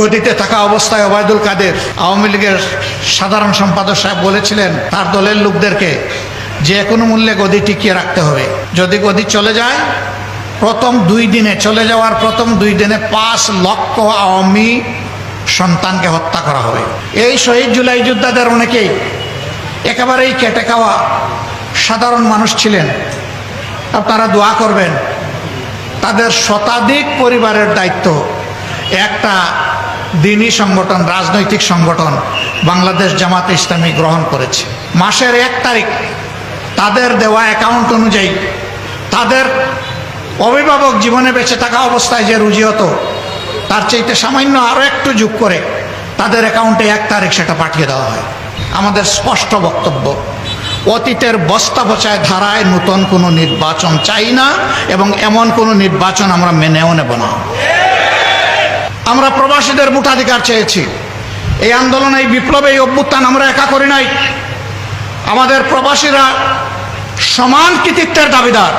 গদিতে থাকা অবস্থায় ওবায়দুল কাদের আওয়ামী লীগের সাধারণ সম্পাদক সাহেব বলেছিলেন তার দলের লোকদেরকে যে কোনো মূল্যে গদি টিকিয়ে রাখতে হবে। যদি গদি চলে যায়, চলে যাওয়ার প্রথম 2 দিনে 5 লক্ষ আওয়ামী সন্তানকে হত্যা করা হবে। এই শহীদ জুলাই যোদ্ধাদের অনেকেই একেবারেই কেটে খাওয়া সাধারণ মানুষ ছিলেন। আপনারা দোয়া করবেন, তাদের শতাধিক পরিবারের দায়িত্ব একটা দ্বীনি সংগঠন, রাজনৈতিক সংগঠন বাংলাদেশ জামাতে ইসলামী গ্রহণ করেছে। মাসের 1 তারিখ তাদের দেওয়া অ্যাকাউন্ট অনুযায়ী তাদের অভিভাবক জীবনে বেঁচে থাকা অবস্থায় যে রুজি হতো তার চাইতে সামান্য আরও একটু যোগ করে তাদের অ্যাকাউন্টে 1 তারিখ সেটা পাঠিয়ে দেওয়া হয়। আমাদের স্পষ্ট বক্তব্য, অতীতের বস্তা পচায় ধারায় নতুন কোনো নির্বাচন চাই না, এবং এমন কোনো নির্বাচন আমরা মেনেও নেব না। আমরা প্রবাসীদের ভোটাধিকার চেয়েছি। এই আন্দোলন, এই বিপ্লবে, এই অভ্যুত্থান আমরা একা করি নাই। আমাদের প্রবাসীরা সমান কৃতিত্বের দাবিদার।